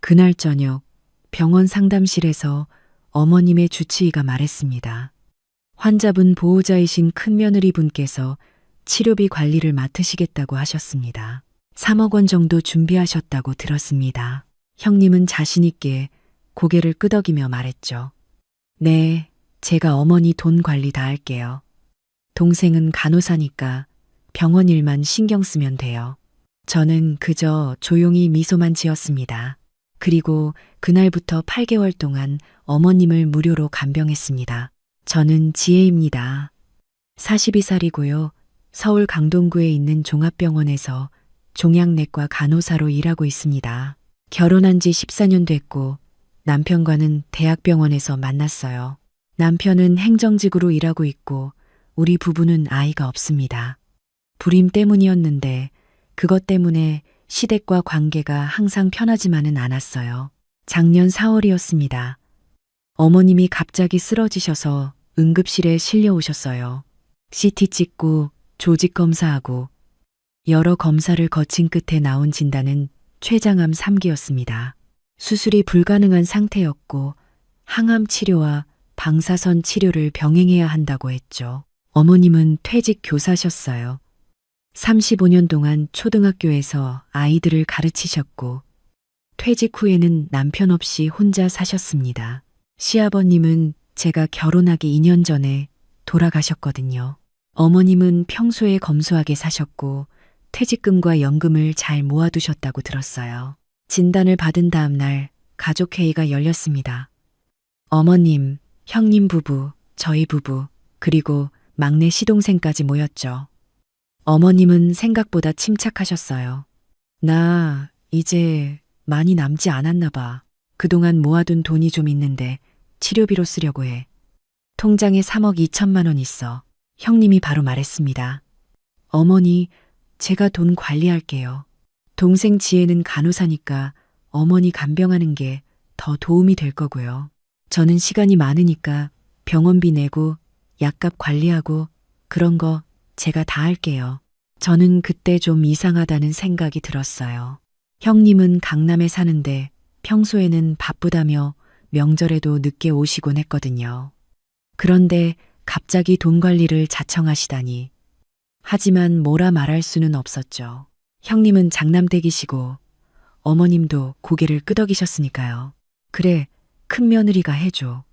그날 저녁 병원 상담실에서 어머님의 주치의가 말했습니다. 환자분 보호자이신 큰며느리 분께서 치료비 관리를 맡으시겠다고 하셨습니다. 3억 원 정도 준비하셨다고 들었습니다. 형님은 자신있게 고개를 끄덕이며 말했죠. 네, 제가 어머니 돈 관리 다 할게요. 동생은 간호사니까 병원 일만 신경 쓰면 돼요. 저는 그저 조용히 미소만 지었습니다. 그리고 그날부터 8개월 동안 어머님을 무료로 간병했습니다. 저는 지혜입니다. 42살이고요. 서울 강동구에 있는 종합병원에서 종양내과 간호사로 일하고 있습니다. 결혼한 지 14년 됐고 남편과는 대학병원에서 만났어요. 남편은 행정직으로 일하고 있고 우리 부부는 아이가 없습니다. 불임 때문이었는데 그것 때문에 시댁과 관계가 항상 편하지만은 않았어요. 작년 4월이었습니다. 어머님이 갑자기 쓰러지셔서 응급실에 실려오셨어요. CT 찍고 조직 검사하고 여러 검사를 거친 끝에 나온 진단은 췌장암 3기였습니다. 수술이 불가능한 상태였고 항암 치료와 방사선 치료를 병행해야 한다고 했죠. 어머님은 퇴직 교사셨어요. 35년 동안 초등학교에서 아이들을 가르치셨고 퇴직 후에는 남편 없이 혼자 사셨습니다. 시아버님은 제가 결혼하기 2년 전에 돌아가셨거든요. 어머님은 평소에 검소하게 사셨고 퇴직금과 연금을 잘 모아두셨다고 들었어요. 진단을 받은 다음 날 가족회의가 열렸습니다. 어머님, 형님 부부, 저희 부부, 그리고 막내 시동생까지 모였죠. 어머님은 생각보다 침착하셨어요. 나 이제 많이 남지 않았나 봐. 그동안 모아둔 돈이 좀 있는데 치료비로 쓰려고 해. 통장에 3억 2천만 원 있어. 형님이 바로 말했습니다. 어머니, 제가 돈 관리할게요. 동생 지혜는 간호사니까 어머니 간병하는 게 더 도움이 될 거고요. 저는 시간이 많으니까 병원비 내고 약값 관리하고 그런 거 제가 다 할게요. 저는 그때 좀 이상하다는 생각이 들었어요. 형님은 강남에 사는데 평소에는 바쁘다며 명절에도 늦게 오시곤 했거든요. 그런데 갑자기 돈 관리를 자청하시다니. 하지만 뭐라 말할 수는 없었죠. 형님은 장남댁이시고 어머님도 고개를 끄덕이셨으니까요. 그래, 큰며느리가 해줘.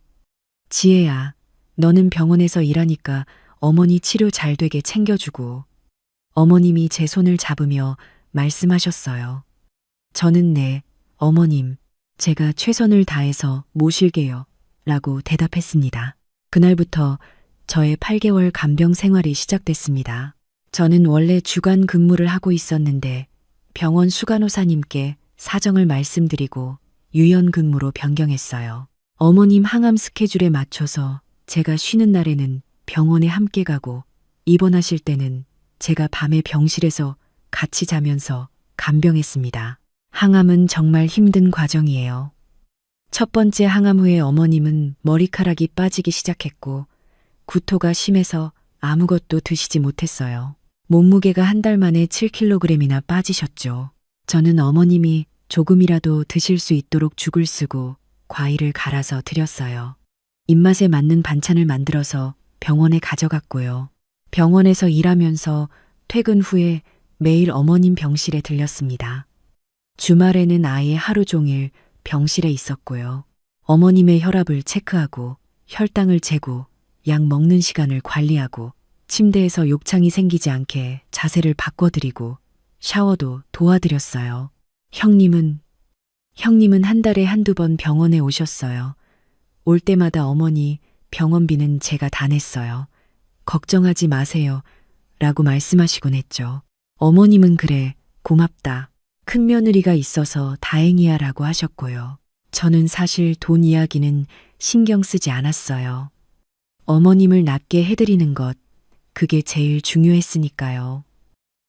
지혜야, 너는 병원에서 일하니까 어머니 치료 잘 되게 챙겨주고. 어머님이 제 손을 잡으며 말씀하셨어요. 저는 네, 어머님, 제가 최선을 다해서 모실게요. 라고 대답했습니다. 그날부터 저의 8개월 간병 생활이 시작됐습니다. 저는 원래 주간 근무를 하고 있었는데 병원 수간호사님께 사정을 말씀드리고 유연 근무로 변경했어요. 어머님 항암 스케줄에 맞춰서 제가 쉬는 날에는 병원에 함께 가고 입원하실 때는 제가 밤에 병실에서 같이 자면서 간병했습니다. 항암은 정말 힘든 과정이에요. 첫 번째 항암 후에 어머님은 머리카락이 빠지기 시작했고 구토가 심해서 아무것도 드시지 못했어요. 몸무게가 한 달 만에 7kg이나 빠지셨죠. 저는 어머님이 조금이라도 드실 수 있도록 죽을 쓰고 과일을 갈아서 드렸어요. 입맛에 맞는 반찬을 만들어서 병원에 가져갔고요. 병원에서 일하면서 퇴근 후에 매일 어머님 병실에 들렸습니다. 주말에는 아예 하루 종일 병실에 있었고요. 어머님의 혈압을 체크하고 혈당을 재고 약 먹는 시간을 관리하고 침대에서 욕창이 생기지 않게 자세를 바꿔드리고 샤워도 도와드렸어요. 형님은 한 달에 한두 번 병원에 오셨어요. 올 때마다 어머니 병원비는 제가 다 냈어요. 걱정하지 마세요. 라고 말씀하시곤 했죠. 어머님은 그래, 고맙다. 큰며느리가 있어서 다행이야 라고 하셨고요. 저는 사실 돈 이야기는 신경 쓰지 않았어요. 어머님을 낫게 해드리는 것, 그게 제일 중요했으니까요.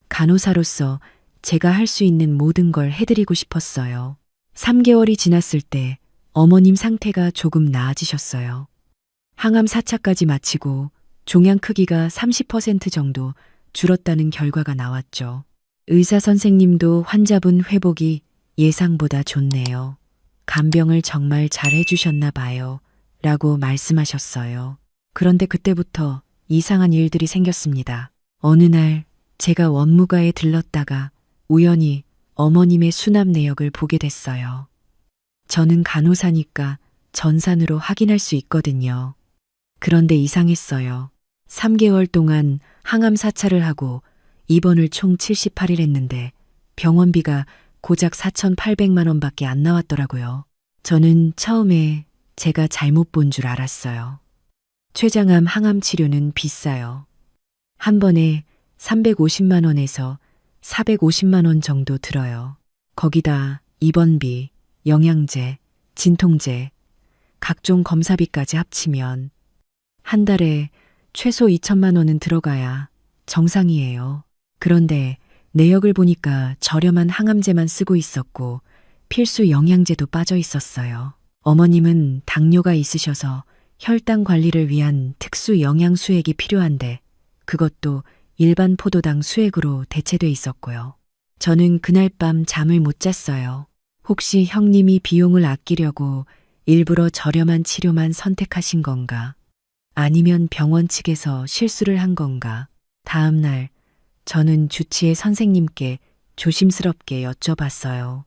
간호사로서 제가 할 수 있는 모든 걸 해드리고 싶었어요. 3개월이 지났을 때 어머님 상태가 조금 나아지셨어요. 항암 4차까지 마치고 종양 크기가 30% 정도 줄었다는 결과가 나왔죠. 의사 선생님도 환자분 회복이 예상보다 좋네요. 간병을 정말 잘 해주셨나 봐요. 라고 말씀하셨어요. 그런데 그때부터 이상한 일들이 생겼습니다. 어느 날 제가 원무가에 들렀다가 우연히 어머님의 수납 내역을 보게 됐어요. 저는 간호사니까 전산으로 확인할 수 있거든요. 그런데 이상했어요. 3개월 동안 항암 사찰을 하고 입원을 총 78일 했는데 병원비가 고작 4,800만 원밖에 안 나왔더라고요. 저는 처음에 제가 잘못 본 줄 알았어요. 췌장암 항암 치료는 비싸요. 한 번에 350만 원에서 450만 원 정도 들어요. 거기다 입원비, 영양제, 진통제, 각종 검사비까지 합치면 한 달에 최소 2천만 원은 들어가야 정상이에요. 그런데 내역을 보니까 저렴한 항암제만 쓰고 있었고 필수 영양제도 빠져 있었어요. 어머님은 당뇨가 있으셔서 혈당 관리를 위한 특수 영양 수액이 필요한데 그것도 일반 포도당 수액으로 대체돼 있었고요. 저는 그날 밤 잠을 못 잤어요. 혹시 형님이 비용을 아끼려고 일부러 저렴한 치료만 선택하신 건가? 아니면 병원 측에서 실수를 한 건가? 다음 날 저는 주치의 선생님께 조심스럽게 여쭤봤어요.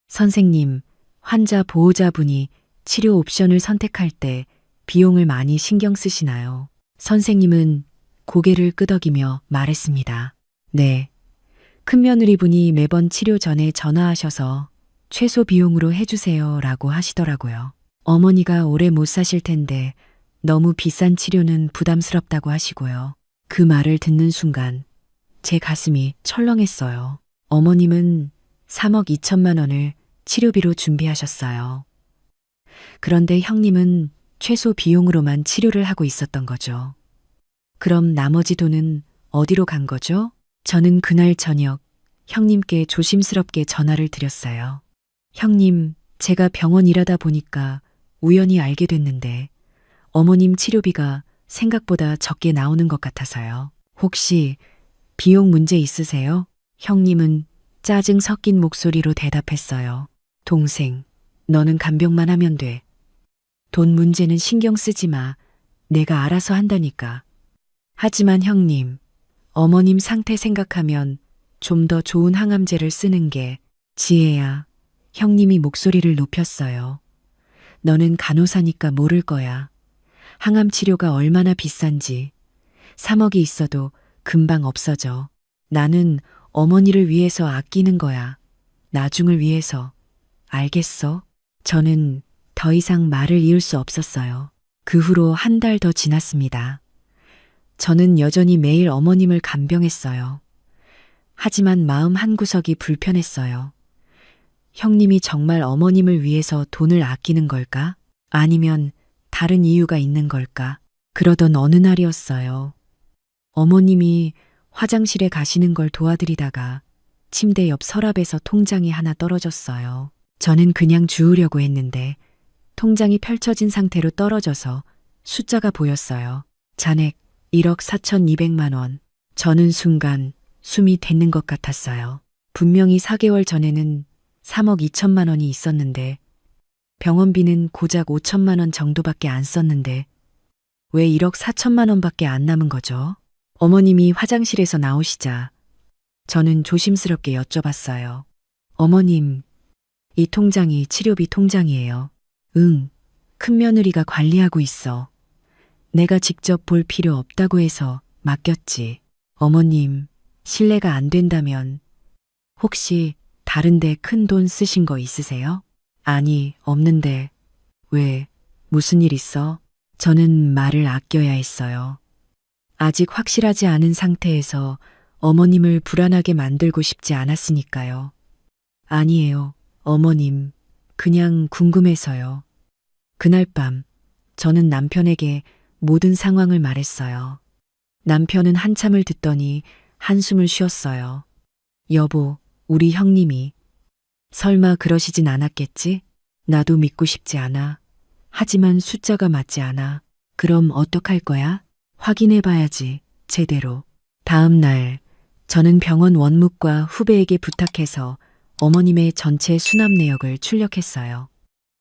선생님, 환자 보호자분이 치료 옵션을 선택할 때 비용을 많이 신경 쓰시나요? 선생님은 고개를 끄덕이며 말했습니다. 네. 큰며느리분이 매번 치료 전에 전화하셔서 최소 비용으로 해주세요 라고 하시더라고요. 어머니가 오래 못 사실 텐데 너무 비싼 치료는 부담스럽다고 하시고요. 그 말을 듣는 순간 제 가슴이 철렁했어요. 어머님은 3억 2천만 원을 치료비로 준비하셨어요. 그런데 형님은 최소 비용으로만 치료를 하고 있었던 거죠. 그럼 나머지 돈은 어디로 간 거죠? 저는 그날 저녁 형님께 조심스럽게 전화를 드렸어요. 형님, 제가 병원 일하다 보니까 우연히 알게 됐는데 어머님 치료비가 생각보다 적게 나오는 것 같아서요. 혹시 비용 문제 있으세요? 형님은 짜증 섞인 목소리로 대답했어요. 동생, 너는 간병만 하면 돼. 돈 문제는 신경 쓰지 마. 내가 알아서 한다니까. 하지만 형님, 어머님 상태 생각하면 좀 더 좋은 항암제를 쓰는 게 지혜야. 형님이 목소리를 높였어요. 너는 간호사니까 모를 거야. 항암 치료가 얼마나 비싼지. 3억이 있어도 금방 없어져. 나는 어머니를 위해서 아끼는 거야. 나중을 위해서. 알겠어? 저는 더 이상 말을 이을 수 없었어요. 그 후로 한 달 더 지났습니다. 저는 여전히 매일 어머님을 간병했어요. 하지만 마음 한구석이 불편했어요. 형님이 정말 어머님을 위해서 돈을 아끼는 걸까? 아니면 다른 이유가 있는 걸까? 그러던 어느 날이었어요. 어머님이 화장실에 가시는 걸 도와드리다가 침대 옆 서랍에서 통장이 하나 떨어졌어요. 저는 그냥 주우려고 했는데 통장이 펼쳐진 상태로 떨어져서 숫자가 보였어요. 잔액 1억 4,200만 원. 저는 순간 숨이 멎는 것 같았어요. 분명히 4개월 전에는 3억 2천만 원이 있었는데 병원비는 고작 5천만 원 정도밖에 안 썼는데 왜 1억 4천만 원밖에 안 남은 거죠? 어머님이 화장실에서 나오시자 저는 조심스럽게 여쭤봤어요. 어머님, 이 통장이 치료비 통장이에요. 응, 큰며느리가 관리하고 있어. 내가 직접 볼 필요 없다고 해서 맡겼지. 어머님, 실례가 안 된다면 혹시 다른데 큰 돈 쓰신 거 있으세요? 아니, 없는데. 왜? 무슨 일 있어? 저는 말을 아껴야 했어요. 아직 확실하지 않은 상태에서 어머님을 불안하게 만들고 싶지 않았으니까요. 아니에요, 어머님. 그냥 궁금해서요. 그날 밤, 저는 남편에게 모든 상황을 말했어요. 남편은 한참을 듣더니 한숨을 쉬었어요. 여보, 우리 형님이. 설마 그러시진 않았겠지? 나도 믿고 싶지 않아. 하지만 숫자가 맞지 않아. 그럼 어떡할 거야? 확인해 봐야지, 제대로. 다음 날, 저는 병원 원무과 후배에게 부탁해서 어머님의 전체 수납 내역을 출력했어요.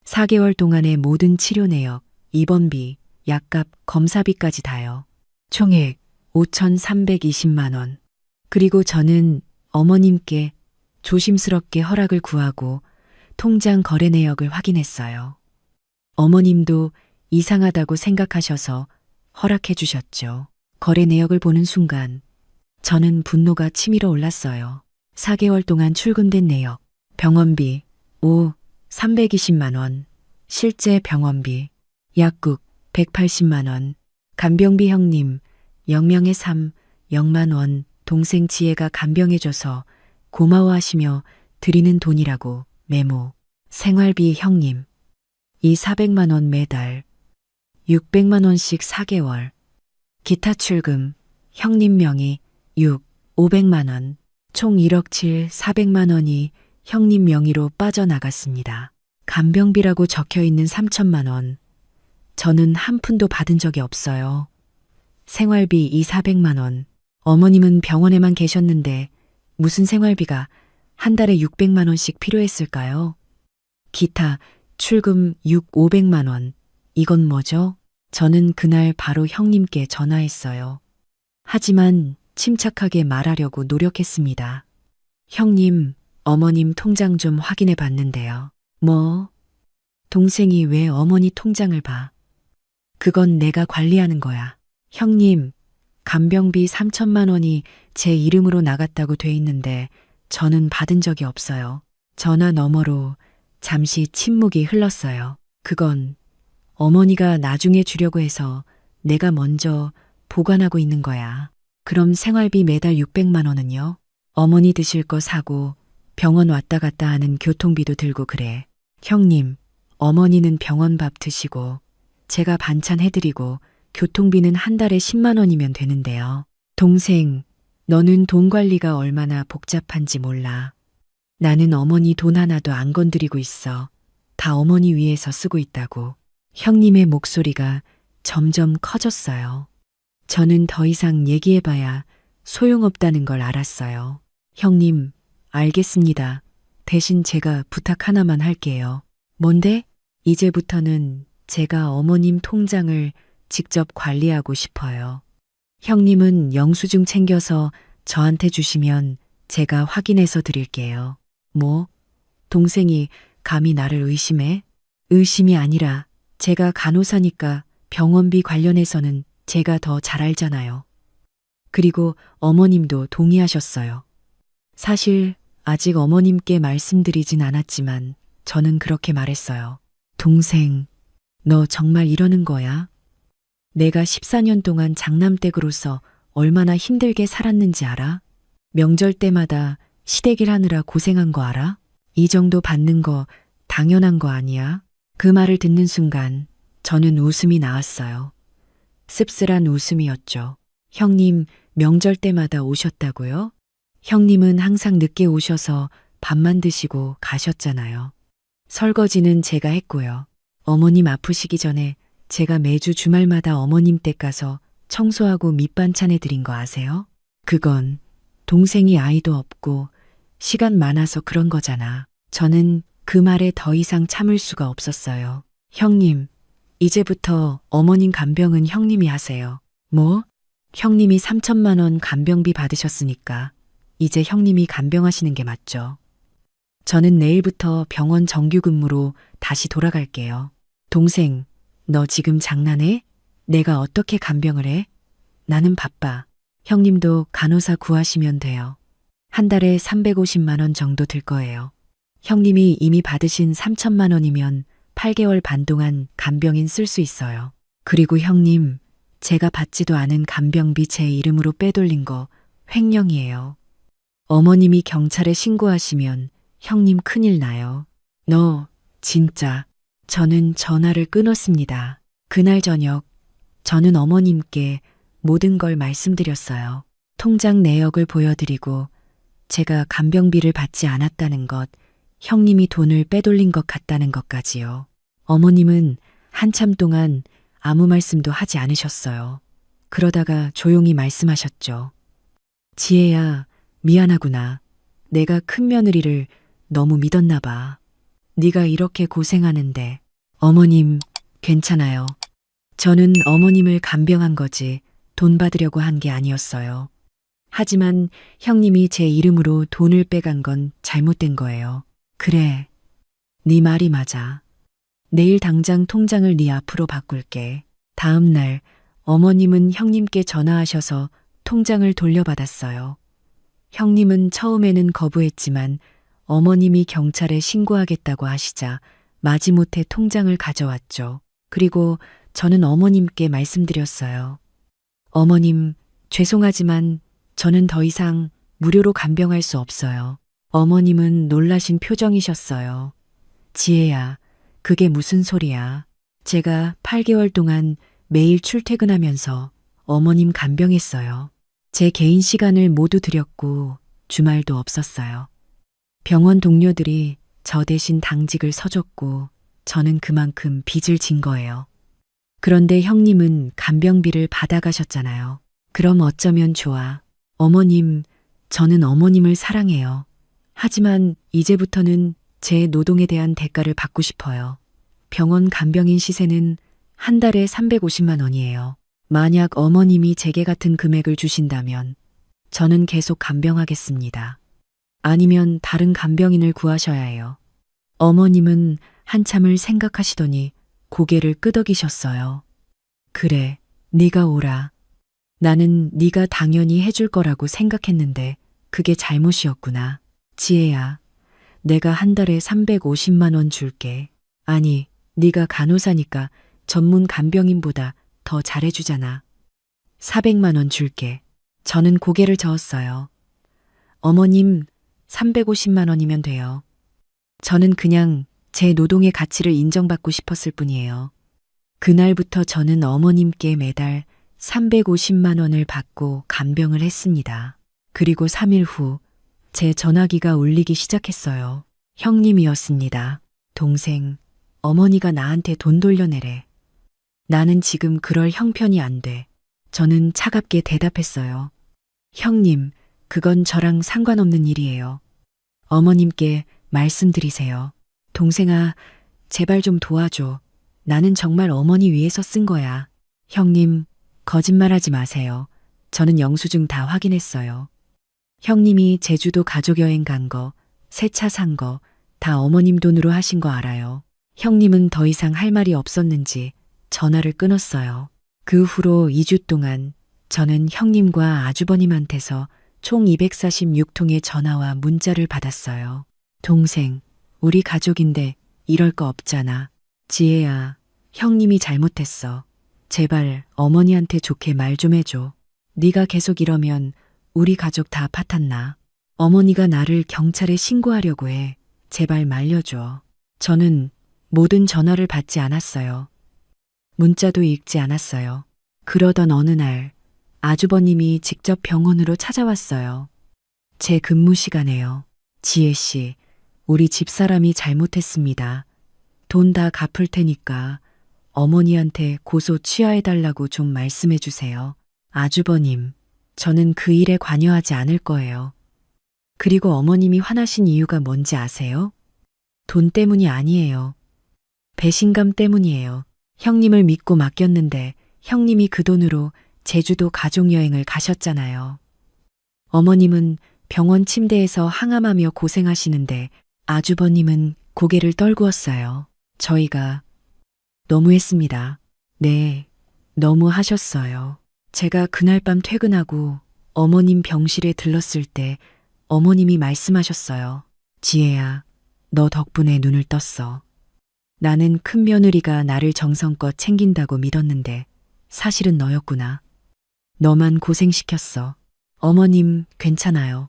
4개월 동안의 모든 치료 내역, 입원비, 약값, 검사비까지 다요. 총액 5,320만 원. 그리고 저는 어머님께 조심스럽게 허락을 구하고 통장 거래 내역을 확인했어요. 어머님도 이상하다고 생각하셔서 허락해 주셨죠. 거래 내역을 보는 순간 저는 분노가 치밀어 올랐어요. 4개월 동안 출금된 내역, 병원비 320만 원, 실제 병원비, 약국 180만 원, 간병비 형님 0명의 0만 원, 동생 지혜가 간병해줘서 고마워하시며 드리는 돈이라고 메모, 생활비 형님 이 400만 원 매달, 600만 원씩 4개월, 기타 출금, 형님 명의 500만 원, 총 1억 400만 원이 형님 명의로 빠져나갔습니다. 간병비라고 적혀 있는 3천만 원. 저는 한 푼도 받은 적이 없어요. 생활비 400만 원. 어머님은 병원에만 계셨는데 무슨 생활비가 한 달에 600만 원씩 필요했을까요? 기타, 출금 500만 원. 이건 뭐죠? 저는 그날 바로 형님께 전화했어요. 하지만 침착하게 말하려고 노력했습니다. 형님, 어머님 통장 좀 확인해 봤는데요. 뭐? 동생이 왜 어머니 통장을 봐? 그건 내가 관리하는 거야. 형님, 간병비 3천만 원이 제 이름으로 나갔다고 돼 있는데 저는 받은 적이 없어요. 전화 너머로 잠시 침묵이 흘렀어요. 그건 어머니가 나중에 주려고 해서 내가 먼저 보관하고 있는 거야. 그럼 생활비 매달 600만 원은요? 어머니 드실 거 사고 병원 왔다 갔다 하는 교통비도 들고 그래. 형님, 어머니는 병원 밥 드시고 제가 반찬 해드리고 교통비는 한 달에 10만 원이면 되는데요. 동생, 너는 돈 관리가 얼마나 복잡한지 몰라. 나는 어머니 돈 하나도 안 건드리고 있어. 다 어머니 위해서 쓰고 있다고. 형님의 목소리가 점점 커졌어요. 저는 더 이상 얘기해봐야 소용없다는 걸 알았어요. 형님, 알겠습니다. 대신 제가 부탁 하나만 할게요. 뭔데? 이제부터는 제가 어머님 통장을 직접 관리하고 싶어요. 형님은 영수증 챙겨서 저한테 주시면 제가 확인해서 드릴게요. 뭐? 동생이 감히 나를 의심해? 의심이 아니라 제가 간호사니까 병원비 관련해서는 제가 더 잘 알잖아요. 그리고 어머님도 동의하셨어요. 사실 아직 어머님께 말씀드리진 않았지만 저는 그렇게 말했어요. 동생, 너 정말 이러는 거야? 내가 14년 동안 장남댁으로서 얼마나 힘들게 살았는지 알아? 명절 때마다 시댁일 하느라 고생한 거 알아? 이 정도 받는 거 당연한 거 아니야? 그 말을 듣는 순간 저는 웃음이 나왔어요. 씁쓸한 웃음이었죠. 형님, 명절 때마다 오셨다고요? 형님은 항상 늦게 오셔서 밥만 드시고 가셨잖아요. 설거지는 제가 했고요. 어머님 아프시기 전에 제가 매주 주말마다 어머님 댁 가서 청소하고 밑반찬 해드린 거 아세요? 그건 동생이 아이도 없고 시간 많아서 그런 거잖아. 저는 그 말에 더 이상 참을 수가 없었어요. 형님, 이제부터 어머님 간병은 형님이 하세요. 뭐? 형님이 3천만 원 간병비 받으셨으니까 이제 형님이 간병하시는 게 맞죠. 저는 내일부터 병원 정규 근무로 다시 돌아갈게요. 동생, 너 지금 장난해? 내가 어떻게 간병을 해? 나는 바빠. 형님도 간호사 구하시면 돼요. 한 달에 350만 원 정도 들 거예요. 형님이 이미 받으신 3천만 원이면 8개월 반 동안 간병인 쓸 수 있어요. 그리고 형님, 제가 받지도 않은 간병비 제 이름으로 빼돌린 거 횡령이에요. 어머님이 경찰에 신고하시면 형님 큰일 나요. 너 진짜. 저는 전화를 끊었습니다. 그날 저녁 저는 어머님께 모든 걸 말씀드렸어요. 통장 내역을 보여드리고 제가 간병비를 받지 않았다는 것, 형님이 돈을 빼돌린 것 같다는 것까지요. 어머님은 한참 동안 아무 말씀도 하지 않으셨어요. 그러다가 조용히 말씀하셨죠. 지혜야, 미안하구나. 내가 큰 며느리를 너무 믿었나 봐. 네가 이렇게 고생하는데. 어머님, 괜찮아요. 저는 어머님을 간병한 거지 돈 받으려고 한 게 아니었어요. 하지만 형님이 제 이름으로 돈을 빼간 건 잘못된 거예요. 그래, 네 말이 맞아. 내일 당장 통장을 네 앞으로 바꿀게. 다음 날 어머님은 형님께 전화하셔서 통장을 돌려받았어요. 형님은 처음에는 거부했지만 어머님이 경찰에 신고하겠다고 하시자 마지못해 통장을 가져왔죠. 그리고 저는 어머님께 말씀드렸어요. 어머님, 죄송하지만 저는 더 이상 무료로 간병할 수 없어요. 어머님은 놀라신 표정이셨어요. 지혜야, 그게 무슨 소리야. 제가 8개월 동안 매일 출퇴근하면서 어머님 간병했어요. 제 개인 시간을 모두 드렸고 주말도 없었어요. 병원 동료들이 저 대신 당직을 서줬고 저는 그만큼 빚을 진 거예요. 그런데 형님은 간병비를 받아가셨잖아요. 그럼 어쩌면 좋아. 어머님, 저는 어머님을 사랑해요. 하지만 이제부터는 제 노동에 대한 대가를 받고 싶어요. 병원 간병인 시세는 한 달에 350만 원이에요. 만약 어머님이 제게 같은 금액을 주신다면 저는 계속 간병하겠습니다. 아니면 다른 간병인을 구하셔야 해요. 어머님은 한참을 생각하시더니 고개를 끄덕이셨어요. 그래, 네가 오라. 나는 네가 당연히 해줄 거라고 생각했는데 그게 잘못이었구나. 지혜야, 내가 한 달에 350만 원 줄게. 아니, 네가 간호사니까 전문 간병인보다 더 잘해주잖아. 400만 원 줄게. 저는 고개를 저었어요. 어머님, 350만 원이면 돼요. 저는 그냥 제 노동의 가치를 인정받고 싶었을 뿐이에요. 그날부터 저는 어머님께 매달 350만 원을 받고 간병을 했습니다. 그리고 3일 후 제 전화기가 울리기 시작했어요. 형님이었습니다. 동생, 어머니가 나한테 돈 돌려내래. 나는 지금 그럴 형편이 안 돼. 저는 차갑게 대답했어요. 형님, 그건 저랑 상관없는 일이에요. 어머님께 말씀드리세요. 동생아, 제발 좀 도와줘. 나는 정말 어머니 위해서 쓴 거야. 형님, 거짓말하지 마세요. 저는 영수증 다 확인했어요. 형님이 제주도 가족여행 간 거, 새 차 산 거, 다 어머님 돈으로 하신 거 알아요. 형님은 더 이상 할 말이 없었는지 전화를 끊었어요. 그 후로 2주 동안 저는 형님과 아주버님한테서 총 246통의 전화와 문자를 받았어요. 동생, 우리 가족인데 이럴 거 없잖아. 지혜야, 형님이 잘못했어. 제발 어머니한테 좋게 말 좀 해줘. 네가 계속 이러면 우리 가족 다 파탄나. 어머니가 나를 경찰에 신고하려고 해. 제발 말려줘. 저는 모든 전화를 받지 않았어요. 문자도 읽지 않았어요. 그러던 어느 날 아주버님이 직접 병원으로 찾아왔어요. 제 근무 시간에요. 지혜 씨, 우리 집사람이 잘못했습니다. 돈 다 갚을 테니까 어머니한테 고소 취하해달라고 좀 말씀해 주세요. 아주버님, 저는 그 일에 관여하지 않을 거예요. 그리고 어머님이 화나신 이유가 뭔지 아세요? 돈 때문이 아니에요. 배신감 때문이에요. 형님을 믿고 맡겼는데 형님이 그 돈으로 제주도 가족여행을 가셨잖아요. 어머님은 병원 침대에서 항암하며 고생하시는데 아주버님은 고개를 떨구었어요. 저희가 너무했습니다. 네, 너무하셨어요. 제가 그날 밤 퇴근하고 어머님 병실에 들렀을 때 어머님이 말씀하셨어요. 지혜야, 너 덕분에 눈을 떴어. 나는 큰 며느리가 나를 정성껏 챙긴다고 믿었는데 사실은 너였구나. 너만 고생시켰어. 어머님, 괜찮아요.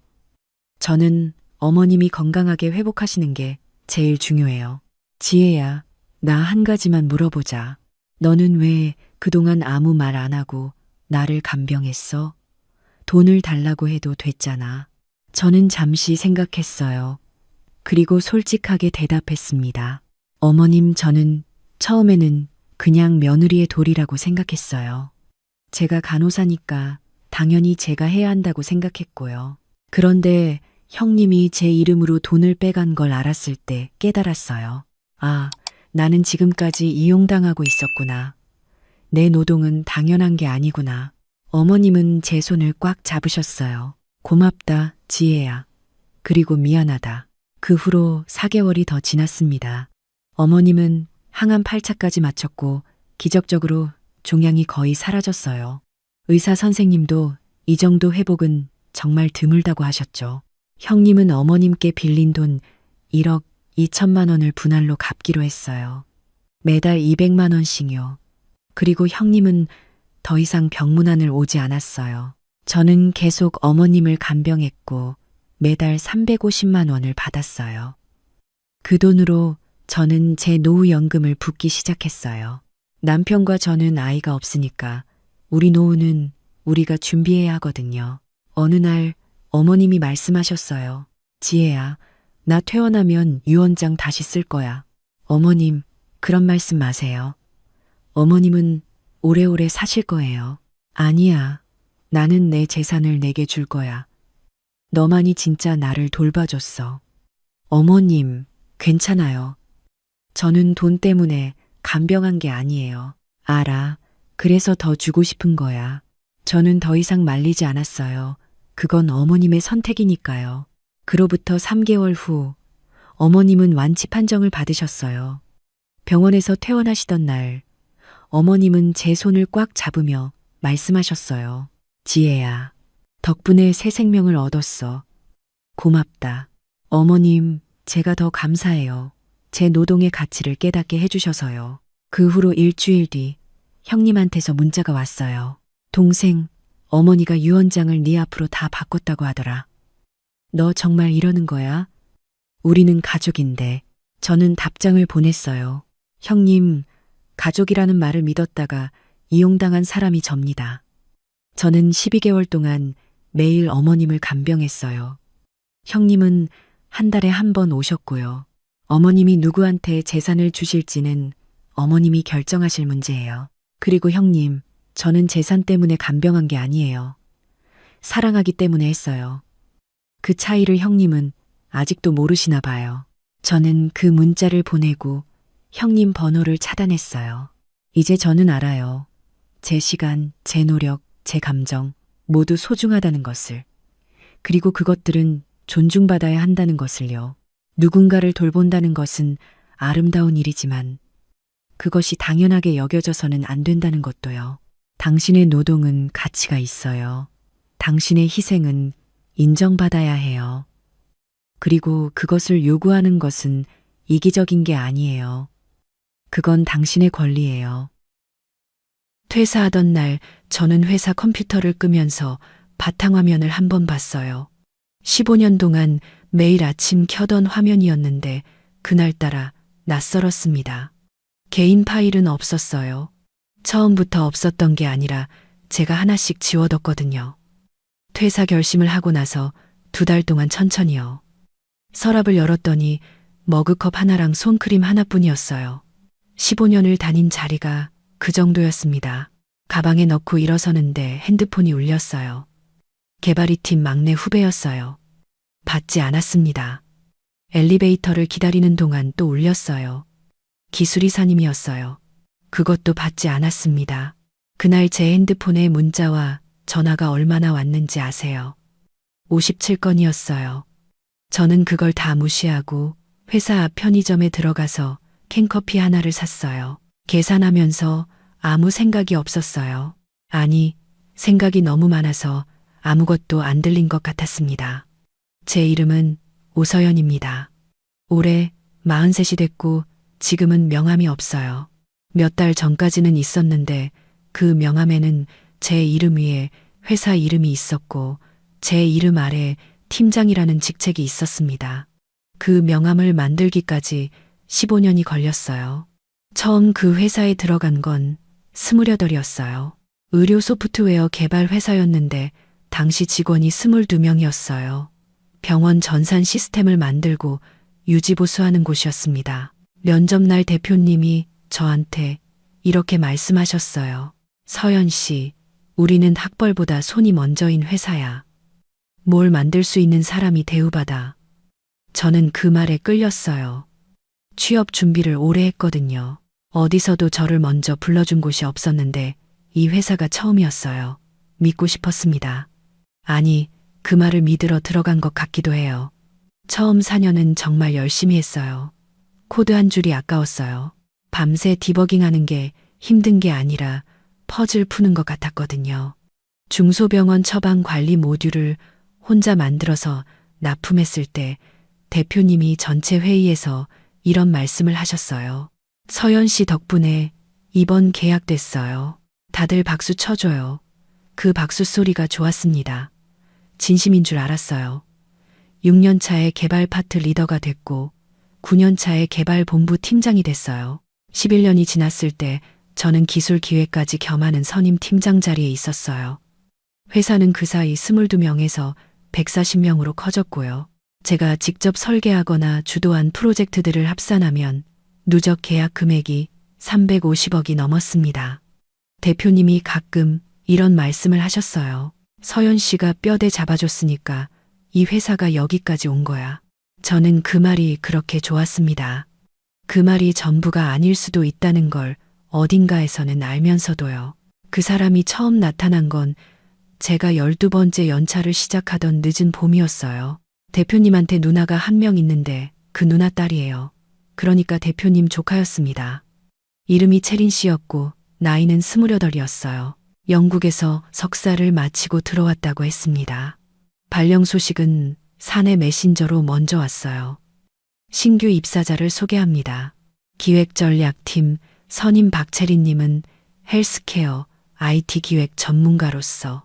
저는 어머님이 건강하게 회복하시는 게 제일 중요해요. 지혜야, 나 한 가지만 물어보자. 너는 왜 그동안 아무 말 안 하고 나를 간병했어? 돈을 달라고 해도 됐잖아. 저는 잠시 생각했어요. 그리고 솔직하게 대답했습니다. 어머님, 저는 처음에는 그냥 며느리의 도리라고 생각했어요. 제가 간호사니까 당연히 제가 해야 한다고 생각했고요. 그런데 형님이 제 이름으로 돈을 빼간 걸 알았을 때 깨달았어요. 아, 나는 지금까지 이용당하고 있었구나. 내 노동은 당연한 게 아니구나. 어머님은 제 손을 꽉 잡으셨어요. 고맙다, 지혜야. 그리고 미안하다. 그 후로 4개월이 더 지났습니다. 어머님은 항암 8차까지 마쳤고 기적적으로 종양이 거의 사라졌어요. 의사 선생님도 이 정도 회복은 정말 드물다고 하셨죠. 형님은 어머님께 빌린 돈 1억 2천만 원을 분할로 갚기로 했어요. 매달 200만 원씩요. 그리고 형님은 더 이상 병문안을 오지 않았어요. 저는 계속 어머님을 간병했고 매달 350만 원을 받았어요. 그 돈으로 저는 제 노후연금을 붓기 시작했어요. 남편과 저는 아이가 없으니까 우리 노후는 우리가 준비해야 하거든요. 어느 날 어머님이 말씀하셨어요. 지혜야, 나 퇴원하면 유언장 다시 쓸 거야. 어머님, 그런 말씀 마세요. 어머님은 오래오래 사실 거예요. 아니야. 나는 내 재산을 내게 줄 거야. 너만이 진짜 나를 돌봐줬어. 어머님, 괜찮아요. 저는 돈 때문에 간병한 게 아니에요. 알아. 그래서 더 주고 싶은 거야. 저는 더 이상 말리지 않았어요. 그건 어머님의 선택이니까요. 그로부터 3개월 후 어머님은 완치 판정을 받으셨어요. 병원에서 퇴원하시던 날 어머님은 제 손을 꽉 잡으며 말씀하셨어요. 지혜야, 덕분에 새 생명을 얻었어. 고맙다. 어머님, 제가 더 감사해요. 제 노동의 가치를 깨닫게 해주셔서요. 그 후로 일주일 뒤 형님한테서 문자가 왔어요. 동생, 어머니가 유언장을 네 앞으로 다 바꿨다고 하더라. 너 정말 이러는 거야? 우리는 가족인데. 저는 답장을 보냈어요. 형님, 가족이라는 말을 믿었다가 이용당한 사람이 접니다. 저는 12개월 동안 매일 어머님을 간병했어요. 형님은 한 달에 한 번 오셨고요. 어머님이 누구한테 재산을 주실지는 어머님이 결정하실 문제예요. 그리고 형님, 저는 재산 때문에 간병한 게 아니에요. 사랑하기 때문에 했어요. 그 차이를 형님은 아직도 모르시나 봐요. 저는 그 문자를 보내고 형님 번호를 차단했어요. 이제 저는 알아요. 제 시간, 제 노력, 제 감정 모두 소중하다는 것을. 그리고 그것들은 존중받아야 한다는 것을요. 누군가를 돌본다는 것은 아름다운 일이지만 그것이 당연하게 여겨져서는 안 된다는 것도요. 당신의 노동은 가치가 있어요. 당신의 희생은 인정받아야 해요. 그리고 그것을 요구하는 것은 이기적인 게 아니에요. 그건 당신의 권리예요. 퇴사하던 날 저는 회사 컴퓨터를 끄면서 바탕화면을 한번 봤어요. 15년 동안 매일 아침 켜던 화면이었는데 그날따라 낯설었습니다. 개인 파일은 없었어요. 처음부터 없었던 게 아니라 제가 하나씩 지워뒀거든요. 퇴사 결심을 하고 나서 2달 동안 천천히요. 서랍을 열었더니 머그컵 하나랑 손크림 하나뿐이었어요. 15년을 다닌 자리가 그 정도였습니다. 가방에 넣고 일어서는데 핸드폰이 울렸어요. 개발이팀 막내 후배였어요. 받지 않았습니다. 엘리베이터를 기다리는 동안 또 울렸어요. 기술이사님이었어요. 그것도 받지 않았습니다. 그날 제 핸드폰에 문자와 전화가 얼마나 왔는지 아세요? 57건이었어요. 저는 그걸 다 무시하고 회사 앞 편의점에 들어가서 캔커피 하나를 샀어요. 계산하면서 아무 생각이 없었어요. 아니, 생각이 너무 많아서 아무것도 안 들린 것 같았습니다. 제 이름은 오서연입니다. 올해 43이 됐고 지금은 명함이 없어요. 몇 달 전까지는 있었는데 그 명함에는 제 이름 위에 회사 이름이 있었고 제 이름 아래 팀장이라는 직책이 있었습니다. 그 명함을 만들기까지 15년이 걸렸어요. 처음 그 회사에 들어간 건 28이었어요. 의료 소프트웨어 개발 회사였는데 당시 직원이 22명이었어요. 병원 전산 시스템을 만들고 유지보수하는 곳이었습니다. 면접날 대표님이 저한테 이렇게 말씀하셨어요. 서연 씨, 우리는 학벌보다 손이 먼저인 회사야. 뭘 만들 수 있는 사람이 대우받아. 저는 그 말에 끌렸어요. 취업 준비를 오래 했거든요. 어디서도 저를 먼저 불러준 곳이 없었는데 이 회사가 처음이었어요. 믿고 싶었습니다. 아니, 그 말을 믿으러 들어간 것 같기도 해요. 처음 4년은 정말 열심히 했어요. 코드 한 줄이 아까웠어요. 밤새 디버깅하는 게 힘든 게 아니라 퍼즐 푸는 것 같았거든요. 중소병원 처방 관리 모듈을 혼자 만들어서 납품했을 때 대표님이 전체 회의에서 이런 말씀을 하셨어요. 서연 씨 덕분에 이번 계약됐어요. 다들 박수 쳐줘요. 그 박수 소리가 좋았습니다. 진심인 줄 알았어요. 6년 차에 개발 파트 리더가 됐고 9년 차에 개발 본부 팀장이 됐어요. 11년이 지났을 때 저는 기술 기획까지 겸하는 선임 팀장 자리에 있었어요. 회사는 그 사이 22명에서 140명으로 커졌고요. 제가 직접 설계하거나 주도한 프로젝트들을 합산하면 누적 계약 금액이 350억이 넘었습니다. 대표님이 가끔 이런 말씀을 하셨어요. 서연 씨가 뼈대 잡아줬으니까 이 회사가 여기까지 온 거야. 저는 그 말이 그렇게 좋았습니다. 그 말이 전부가 아닐 수도 있다는 걸 어딘가에서는 알면서도요. 그 사람이 처음 나타난 건 제가 12번째 연차를 시작하던 늦은 봄이었어요. 대표님한테 누나가 한 명 있는데 그 누나 딸이에요. 그러니까 대표님 조카였습니다. 이름이 채린 씨였고 나이는 28이었어요. 영국에서 석사를 마치고 들어왔다고 했습니다. 발령 소식은 사내 메신저로 먼저 왔어요. 신규 입사자를 소개합니다. 기획전략팀 선임 박채린님은 헬스케어 IT 기획 전문가로서.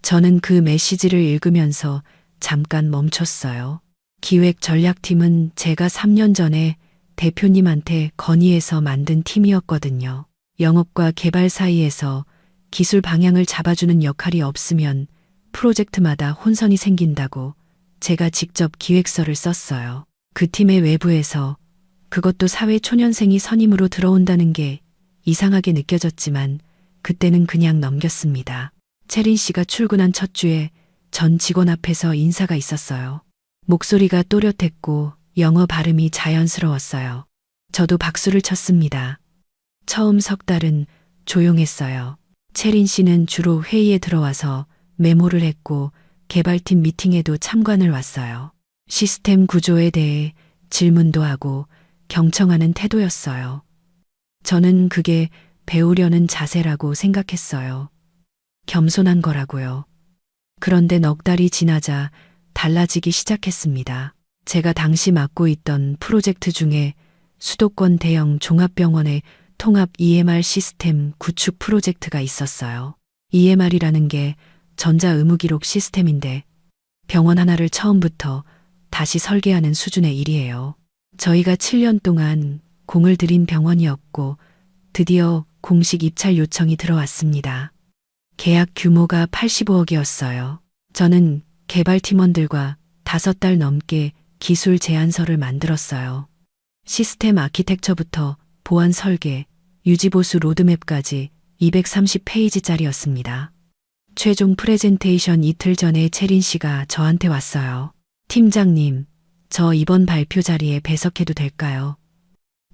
저는 그 메시지를 읽으면서 잠깐 멈췄어요. 기획전략팀은 제가 3년 전에 대표님한테 건의해서 만든 팀이었거든요. 영업과 개발 사이에서 기술 방향을 잡아주는 역할이 없으면 프로젝트마다 혼선이 생긴다고 제가 직접 기획서를 썼어요. 그 팀의 외부에서 그것도 사회 초년생이 선임으로 들어온다는 게 이상하게 느껴졌지만 그때는 그냥 넘겼습니다. 채린 씨가 출근한 첫 주에 전 직원 앞에서 인사가 있었어요. 목소리가 또렷했고 영어 발음이 자연스러웠어요. 저도 박수를 쳤습니다. 처음 석 달은 조용했어요. 채린 씨는 주로 회의에 들어와서 메모를 했고 개발팀 미팅에도 참관을 왔어요. 시스템 구조에 대해 질문도 하고 경청하는 태도였어요. 저는 그게 배우려는 자세라고 생각했어요. 겸손한 거라고요. 그런데 넉 달이 지나자 달라지기 시작했습니다. 제가 당시 맡고 있던 프로젝트 중에 수도권 대형 종합병원의 통합 EMR 시스템 구축 프로젝트가 있었어요. EMR이라는 게 전자의무기록 시스템인데 병원 하나를 처음부터 다시 설계하는 수준의 일이에요. 저희가 7년 동안 공을 들인 병원이었고 드디어 공식 입찰 요청이 들어왔습니다. 계약 규모가 85억이었어요. 저는 개발 팀원들과 5달 넘게 기술 제안서를 만들었어요. 시스템 아키텍처부터 보안 설계, 유지보수 로드맵까지 230페이지짜리였습니다. 최종 프레젠테이션 이틀 전에 채린 씨가 저한테 왔어요. 팀장님, 저 이번 발표 자리에 배석해도 될까요?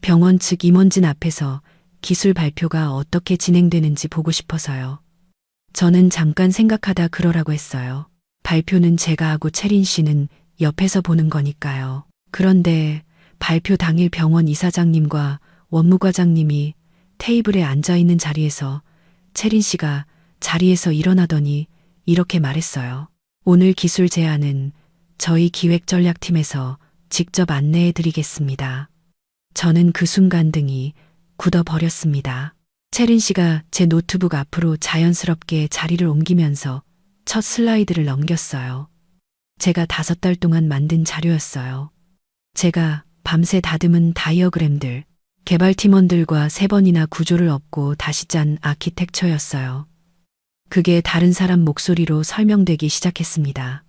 병원 측 임원진 앞에서 기술 발표가 어떻게 진행되는지 보고 싶어서요. 저는 잠깐 생각하다 그러라고 했어요. 발표는 제가 하고 채린 씨는 옆에서 보는 거니까요. 그런데 발표 당일 병원 이사장님과 원무과장님이 테이블에 앉아 있는 자리에서 채린 씨가 자리에서 일어나더니 이렇게 말했어요. 오늘 기술 제안은 저희 기획전략팀에서 직접 안내해 드리겠습니다. 저는 그 순간 등이 굳어버렸습니다. 채린 씨가 제 노트북 앞으로 자연스럽게 자리를 옮기면서 첫 슬라이드를 넘겼어요. 제가 5달 동안 만든 자료였어요. 제가 밤새 다듬은 다이어그램들, 개발팀원들과 3번이나 구조를 엎고 다시 짠 아키텍처였어요. 그게 다른 사람 목소리로 설명되기 시작했습니다.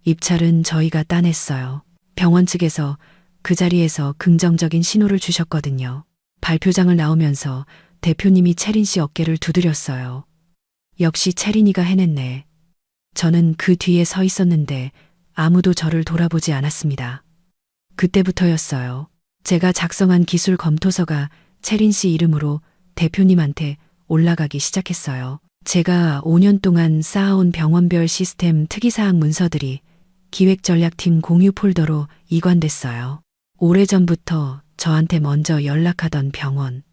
입찰은 저희가 따냈어요. 병원 측에서 그 자리에서 긍정적인 신호를 주셨거든요. 발표장을 나오면서 대표님이 채린 씨 어깨를 두드렸어요. 역시 채린이가 해냈네. 저는 그 뒤에 서 있었는데 아무도 저를 돌아보지 않았습니다. 그때부터였어요. 제가 작성한 기술 검토서가 채린 씨 이름으로 대표님한테 올라가기 시작했어요. 제가 5년 동안 쌓아온 병원별 시스템 특이사항 문서들이 기획전략팀 공유 폴더로 이관됐어요. 오래전부터 저한테 먼저 연락하던 병원,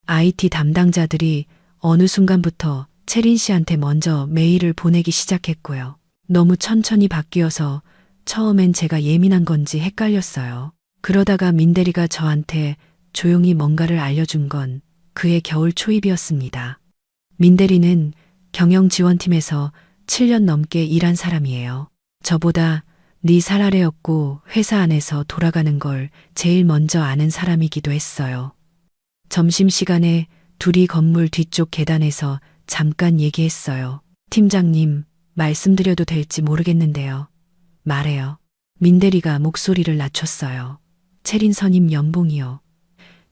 IT 담당자들이 어느 순간부터 채린 씨한테 먼저 메일을 보내기 시작했고요. 너무 천천히 바뀌어서 처음엔 제가 예민한 건지 헷갈렸어요. 그러다가 민대리가 저한테 조용히 뭔가를 알려준 건 그해 겨울 초입이었습니다. 민대리는 경영지원팀에서 7년 넘게 일한 사람이에요. 저보다 네 살아래였고 회사 안에서 돌아가는 걸 제일 먼저 아는 사람이기도 했어요. 점심시간에 둘이 건물 뒤쪽 계단에서 잠깐 얘기했어요. 팀장님, 말씀드려도 될지 모르겠는데요. 말해요. 민대리가 목소리를 낮췄어요. 채린 선임 연봉이요.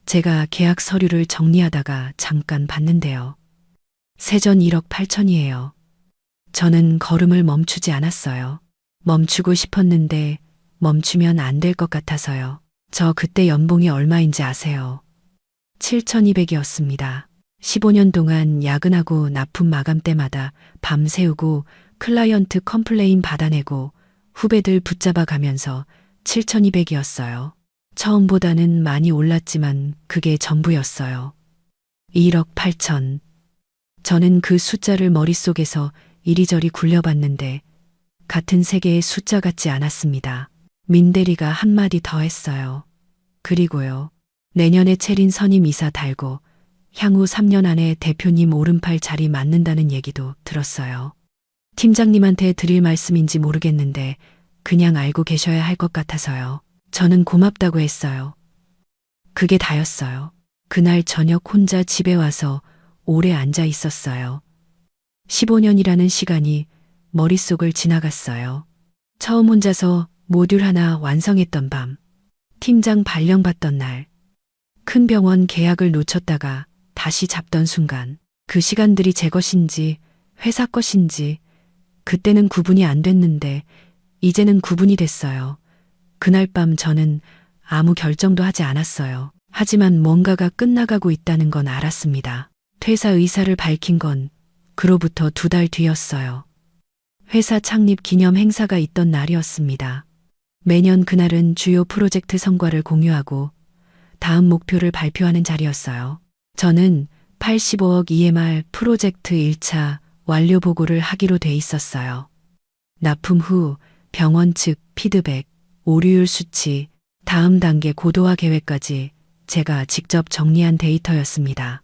제가 계약 서류를 정리하다가 잠깐 봤는데요. 세전 1억 8천이에요. 저는 걸음을 멈추지 않았어요. 멈추고 싶었는데 멈추면 안 될 것 같아서요. 저 그때 연봉이 얼마인지 아세요? 7,200이었습니다. 15년 동안 야근하고 납품 마감 때마다 밤새우고 클라이언트 컴플레인 받아내고 후배들 붙잡아 가면서 7,200이었어요. 처음보다는 많이 올랐지만 그게 전부였어요. 1억 8천. 저는 그 숫자를 머릿속에서 이리저리 굴려봤는데 같은 세계의 숫자 같지 않았습니다. 민대리가 한마디 더 했어요. 그리고요. 내년에 채린 선임 이사 달고 향후 3년 안에 대표님 오른팔 자리 맡는다는 얘기도 들었어요. 팀장님한테 드릴 말씀인지 모르겠는데 그냥 알고 계셔야 할 것 같아서요. 저는 고맙다고 했어요. 그게 다였어요. 그날 저녁 혼자 집에 와서 오래 앉아 있었어요. 15년이라는 시간이 머릿속을 지나갔어요. 처음 혼자서 모듈 하나 완성했던 밤, 팀장 발령 받던 날, 큰 병원 계약을 놓쳤다가 다시 잡던 순간, 그 시간들이 제 것인지 회사 것인지 그때는 구분이 안 됐는데 이제는 구분이 됐어요. 그날 밤 저는 아무 결정도 하지 않았어요. 하지만 뭔가가 끝나가고 있다는 건 알았습니다. 퇴사 의사를 밝힌 건 그로부터 2달 뒤였어요. 회사 창립 기념 행사가 있던 날이었습니다. 매년 그날은 주요 프로젝트 성과를 공유하고 다음 목표를 발표하는 자리였어요. 저는 85억 EMR 프로젝트 1차 완료 보고를 하기로 돼 있었어요. 납품 후 병원 측 피드백, 오류율 수치, 다음 단계 고도화 계획까지 제가 직접 정리한 데이터였습니다.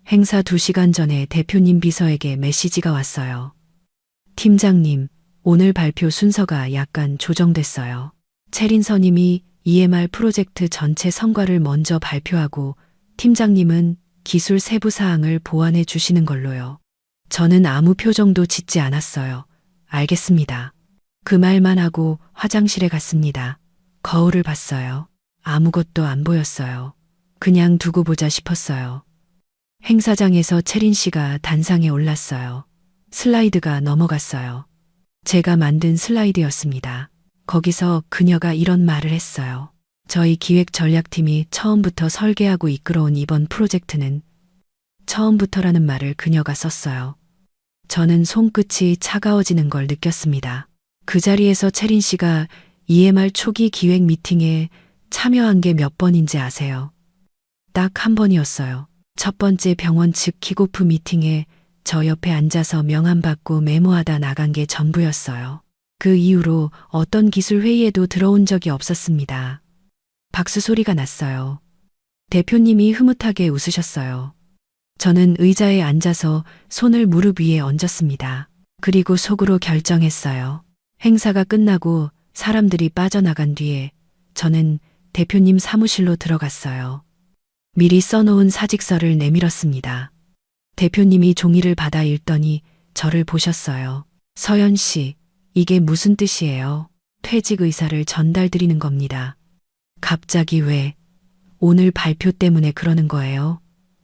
행사 2시간 전에 대표님 비서에게 메시지가 왔어요. 팀장님, 오늘 발표 순서가 약간 조정됐어요. 채린 선임이 EMR 프로젝트 전체 성과를 먼저 발표하고 팀장님은 기술 세부 사항을 보완해 주시는 걸로요. 저는 아무 표정도 짓지 않았어요. 알겠습니다. 그 말만 하고 화장실에 갔습니다. 거울을 봤어요. 아무것도 안 보였어요. 그냥 두고 보자 싶었어요. 행사장에서 채린 씨가 단상에 올랐어요. 슬라이드가 넘어갔어요. 제가 만든 슬라이드였습니다. 거기서 그녀가 이런 말을 했어요. 저희 기획전략팀이 처음부터 설계하고 이끌어온 이번 프로젝트는 처음부터라는 말을 그녀가 썼어요. 저는 손끝이 차가워지는 걸 느꼈습니다. 그 자리에서 채린 씨가 EMR 초기 기획 미팅에 참여한 게 몇 번인지 아세요? 딱 1번이었어요. 첫 번째 병원 측 킥오프 미팅에 저 옆에 앉아서 명함 받고 메모하다 나간 게 전부였어요. 그 이후로 어떤 기술 회의에도 들어온 적이 없었습니다. 박수 소리가 났어요. 대표님이 흐뭇하게 웃으셨어요. 저는 의자에 앉아서 손을 무릎 위에 얹었습니다. 그리고 속으로 결정했어요. 행사가 끝나고 사람들이 빠져나간 뒤에 저는 대표님 사무실로 들어갔어요. 미리 써놓은 사직서를 내밀었습니다. 대표님이 종이를 받아 읽더니 저를 보셨어요. 서연 씨, 이게 무슨 뜻이에요? 퇴직 의사를 전달드리는 겁니다. 갑자기 왜? 오늘 발표 때문에 그러는 거예요?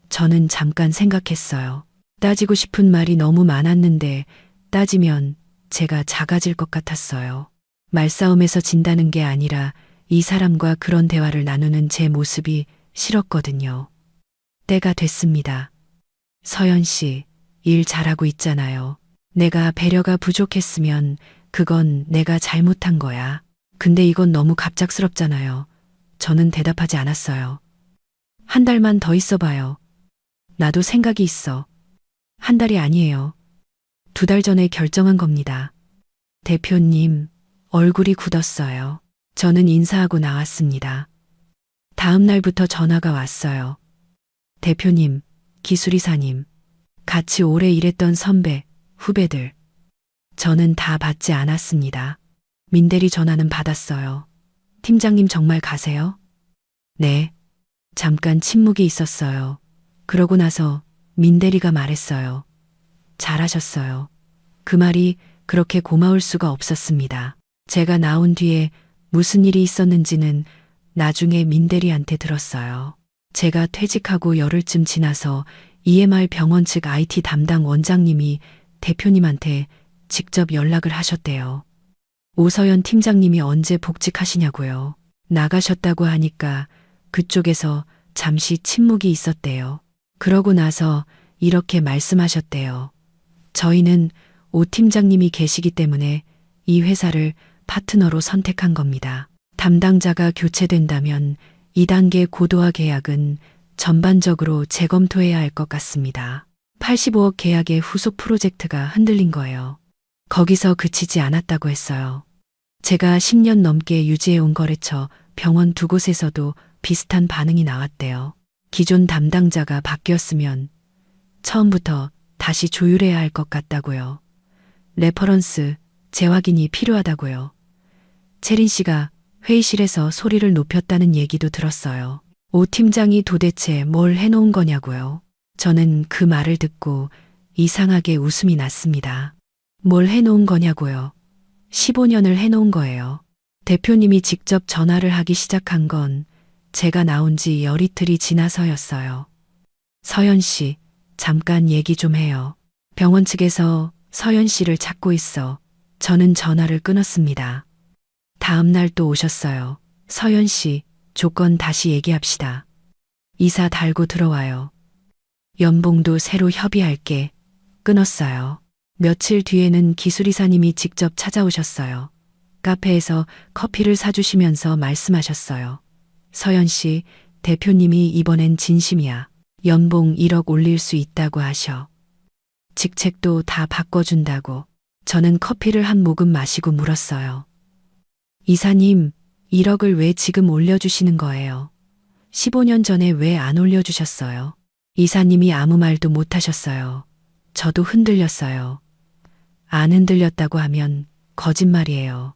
저는 잠깐 생각했어요. 따지고 싶은 말이 너무 많았는데 따지면 제가 작아질 것 같았어요. 말싸움에서 진다는 게 아니라 이 사람과 그런 대화를 나누는 제 모습이 싫었거든요. 때가 됐습니다. 서연 씨, 일 잘하고 있잖아요. 내가 배려가 부족했으면 그건 내가 잘못한 거야. 근데 이건 너무 갑작스럽잖아요. 저는 대답하지 않았어요. 한 달만 더 있어봐요. 나도 생각이 있어. 한 달이 아니에요. 2달 전에 결정한 겁니다. 대표님, 얼굴이 굳었어요. 저는 인사하고 나왔습니다. 다음 날부터 전화가 왔어요. 대표님, 기술이사님, 같이 오래 일했던 선배, 후배들. 저는 다 받지 않았습니다. 민대리 전화는 받았어요. 팀장님 정말 가세요? 네. 잠깐 침묵이 있었어요. 그러고 나서 민대리가 말했어요. 잘하셨어요. 그 말이 그렇게 고마울 수가 없었습니다. 제가 나온 뒤에 무슨 일이 있었는지는 나중에 민대리한테 들었어요. 제가 퇴직하고 열흘쯤 지나서 EMR 병원 측 IT 담당 원장님이 대표님한테 직접 연락을 하셨대요. 오서연 팀장님이 언제 복직하시냐고요. 나가셨다고 하니까 그쪽에서 잠시 침묵이 있었대요. 그러고 나서 이렇게 말씀하셨대요. 저희는 오 팀장님이 계시기 때문에 이 회사를 파트너로 선택한 겁니다. 담당자가 교체된다면 2단계 고도화 계약은 전반적으로 재검토해야 할 것 같습니다. 85억 계약의 후속 프로젝트가 흔들린 거예요. 거기서 그치지 않았다고 했어요. 제가 10년 넘게 유지해온 거래처 병원 두 곳에서도 비슷한 반응이 나왔대요. 기존 담당자가 바뀌었으면 처음부터 다시 조율해야 할 것 같다고요. 레퍼런스, 재확인이 필요하다고요. 채린 씨가 회의실에서 소리를 높였다는 얘기도 들었어요. 오 팀장이 도대체 뭘 해놓은 거냐고요. 저는 그 말을 듣고 이상하게 웃음이 났습니다. 뭘 해놓은 거냐고요. 15년을 해놓은 거예요. 대표님이 직접 전화를 하기 시작한 건 제가 나온 지 열이틀이 지나서였어요. 서연 씨, 잠깐 얘기 좀 해요. 병원 측에서 서연 씨를 찾고 있어. 저는 전화를 끊었습니다. 다음 날 또 오셨어요. 서연 씨, 조건 다시 얘기합시다. 이사 달고 들어와요. 연봉도 새로 협의할게. 끊었어요. 며칠 뒤에는 기술이사님이 직접 찾아오셨어요. 카페에서 커피를 사주시면서 말씀하셨어요. 서연 씨, 대표님이 이번엔 진심이야. 연봉 1억 올릴 수 있다고 하셔. 직책도 다 바꿔준다고. 저는 커피를 한 모금 마시고 물었어요. 이사님, 1억을 왜 지금 올려주시는 거예요? 15년 전에 왜 안 올려주셨어요? 이사님이 아무 말도 못 하셨어요. 저도 흔들렸어요. 안 흔들렸다고 하면 거짓말이에요.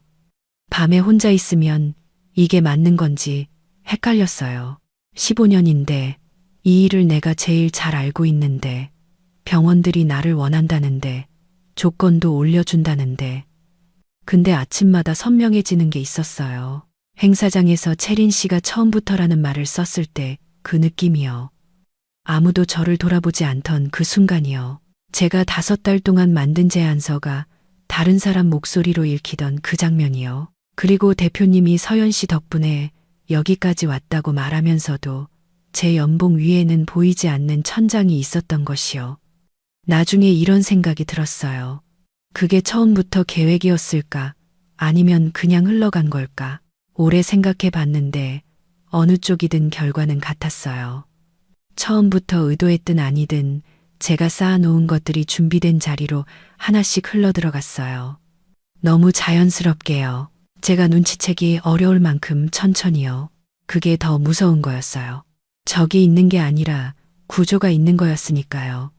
밤에 혼자 있으면 이게 맞는 건지 헷갈렸어요. 15년인데 이 일을 내가 제일 잘 알고 있는데 병원들이 나를 원한다는데 조건도 올려준다는데 근데 아침마다 선명해지는 게 있었어요. 행사장에서 채린 씨가 처음부터라는 말을 썼을 때 그 느낌이요. 아무도 저를 돌아보지 않던 그 순간이요. 제가 5달 동안 만든 제안서가 다른 사람 목소리로 읽히던 그 장면이요. 그리고 대표님이 서연 씨 덕분에 여기까지 왔다고 말하면서도 제 연봉 위에는 보이지 않는 천장이 있었던 것이요. 나중에 이런 생각이 들었어요. 그게 처음부터 계획이었을까? 아니면 그냥 흘러간 걸까? 오래 생각해 봤는데 어느 쪽이든 결과는 같았어요. 처음부터 의도했든 아니든 제가 쌓아놓은 것들이 준비된 자리로 하나씩 흘러들어갔어요. 너무 자연스럽게요. 제가 눈치채기 어려울 만큼 천천히요. 그게 더 무서운 거였어요. 적이 있는 게 아니라 구조가 있는 거였으니까요.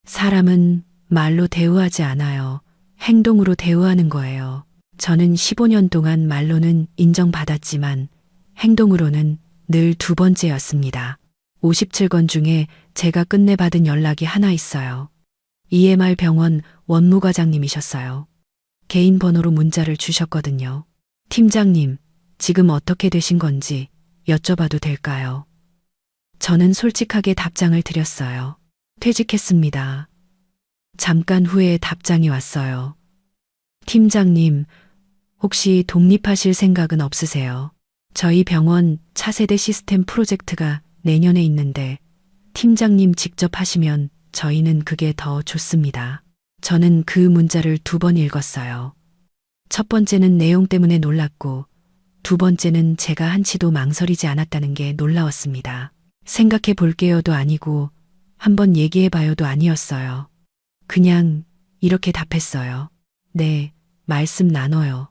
사람은 말로 대우하지 않아요. 행동으로 대우하는 거예요. 저는 15년 동안 말로는 인정받았지만 행동으로는 늘 2번째였습니다. 57건 중에 제가 끝내 받은 연락이 하나 있어요. EMR 병원 원무과장님이셨어요. 개인 번호로 문자를 주셨거든요. 팀장님, 지금 어떻게 되신 건지 여쭤봐도 될까요? 저는 솔직하게 답장을 드렸어요. 퇴직했습니다. 잠깐 후에 답장이 왔어요. 팀장님, 혹시 독립하실 생각은 없으세요? 저희 병원 차세대 시스템 프로젝트가 내년에 있는데 팀장님 직접 하시면 저희는 그게 더 좋습니다. 저는 그 문자를 2번 읽었어요. 첫 번째는 내용 때문에 놀랐고 두 번째는 제가 한치도 망설이지 않았다는 게 놀라웠습니다. 생각해 볼게요도 아니고 한번 얘기해 봐요도 아니었어요. 그냥 이렇게 답했어요. 네, 말씀 나눠요.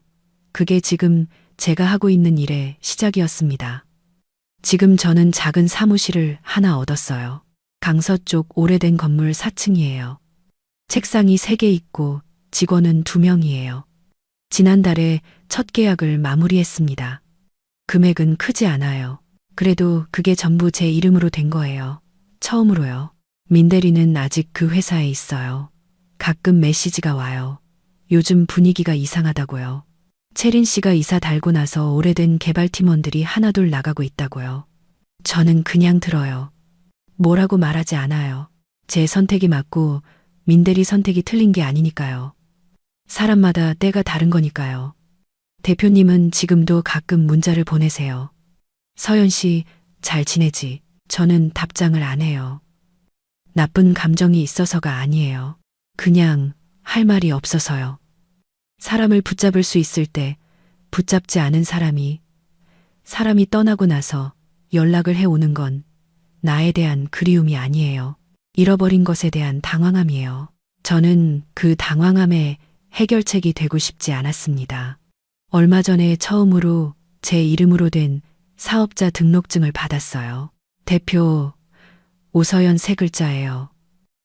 그게 지금 제가 하고 있는 일의 시작이었습니다. 지금 저는 작은 사무실을 하나 얻었어요. 강서쪽 오래된 건물 4층이에요. 책상이 3개 있고 직원은 2명이에요. 지난달에 첫 계약을 마무리했습니다. 금액은 크지 않아요. 그래도 그게 전부 제 이름으로 된 거예요. 처음으로요. 민대리는 아직 그 회사에 있어요. 가끔 메시지가 와요. 요즘 분위기가 이상하다고요. 채린 씨가 이사 달고 나서 오래된 개발팀원들이 하나둘 나가고 있다고요. 저는 그냥 들어요. 뭐라고 말하지 않아요. 제 선택이 맞고 민대리 선택이 틀린 게 아니니까요. 사람마다 때가 다른 거니까요. 대표님은 지금도 가끔 문자를 보내세요. 서연 씨, 잘 지내지? 저는 답장을 안 해요. 나쁜 감정이 있어서가 아니에요. 그냥 할 말이 없어서요. 사람을 붙잡을 수 있을 때 붙잡지 않은 사람이 떠나고 나서 연락을 해오는 건 나에 대한 그리움이 아니에요. 잃어버린 것에 대한 당황함이에요. 저는 그 당황함에 해결책이 되고 싶지 않았습니다. 얼마 전에 처음으로 제 이름으로 된 사업자 등록증을 받았어요. 대표 오서연 3글자예요.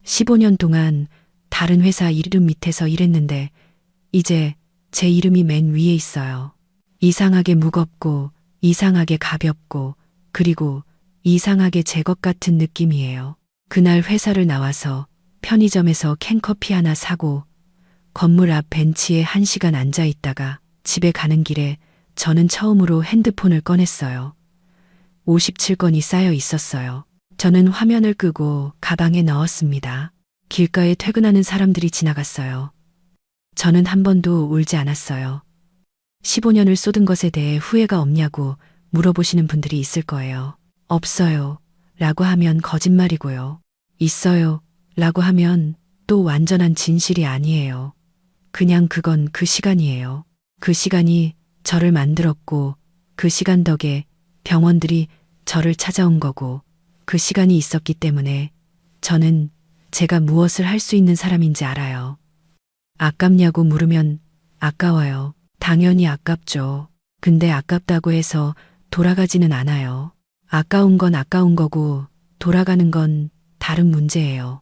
15년 동안 다른 회사 이름 밑에서 일했는데 이제 제 이름이 맨 위에 있어요. 이상하게 무겁고 이상하게 가볍고 그리고 이상하게 제 것 같은 느낌이에요. 그날 회사를 나와서 편의점에서 캔커피 하나 사고 건물 앞 벤치에 1시간 앉아 있다가 집에 가는 길에 저는 처음으로 핸드폰을 꺼냈어요. 57건이 쌓여 있었어요. 저는 화면을 끄고 가방에 넣었습니다. 길가에 퇴근하는 사람들이 지나갔어요. 저는 한 번도 울지 않았어요. 15년을 쏟은 것에 대해 후회가 없냐고 물어보시는 분들이 있을 거예요. 없어요. 라고 하면 거짓말이고요. 있어요. 라고 하면 또 완전한 진실이 아니에요. 그냥 그건 그 시간이에요. 그 시간이 저를 만들었고 그 시간 덕에 병원들이 저를 찾아온 거고 그 시간이 있었기 때문에 저는 제가 무엇을 할 수 있는 사람인지 알아요. 아깝냐고 물으면 아까워요. 당연히 아깝죠. 근데 아깝다고 해서 돌아가지는 않아요. 아까운 건 아까운 거고 돌아가는 건 다른 문제예요.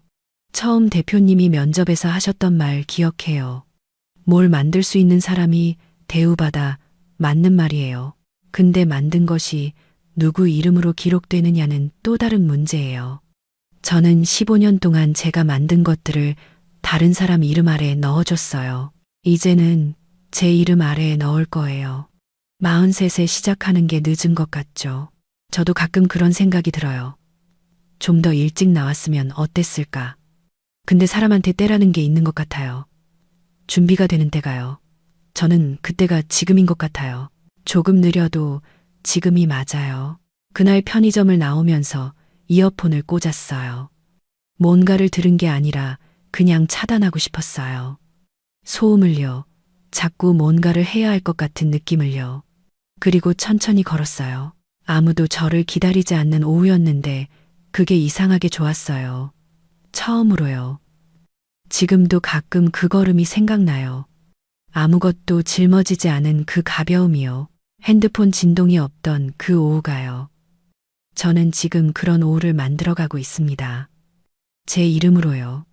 처음 대표님이 면접에서 하셨던 말 기억해요. 뭘 만들 수 있는 사람이 대우받아. 맞는 말이에요. 근데 만든 것이 누구 이름으로 기록되느냐는 또 다른 문제예요. 저는 15년 동안 제가 만든 것들을 다른 사람 이름 아래에 넣어줬어요. 이제는 제 이름 아래에 넣을 거예요. 43세 시작하는 게 늦은 것 같죠. 저도 가끔 그런 생각이 들어요. 좀 더 일찍 나왔으면 어땠을까? 근데 사람한테 때라는 게 있는 것 같아요. 준비가 되는 때가요. 저는 그때가 지금인 것 같아요. 조금 느려도 지금이 맞아요. 그날 편의점을 나오면서 이어폰을 꽂았어요. 뭔가를 들은 게 아니라 그냥 차단하고 싶었어요. 소음을요. 자꾸 뭔가를 해야 할 것 같은 느낌을요. 그리고 천천히 걸었어요. 아무도 저를 기다리지 않는 오후였는데 그게 이상하게 좋았어요. 처음으로요. 지금도 가끔 그 걸음이 생각나요. 아무것도 짊어지지 않은 그 가벼움이요. 핸드폰 진동이 없던 그 오후가요. 저는 지금 그런 오후를 만들어가고 있습니다. 제 이름으로요.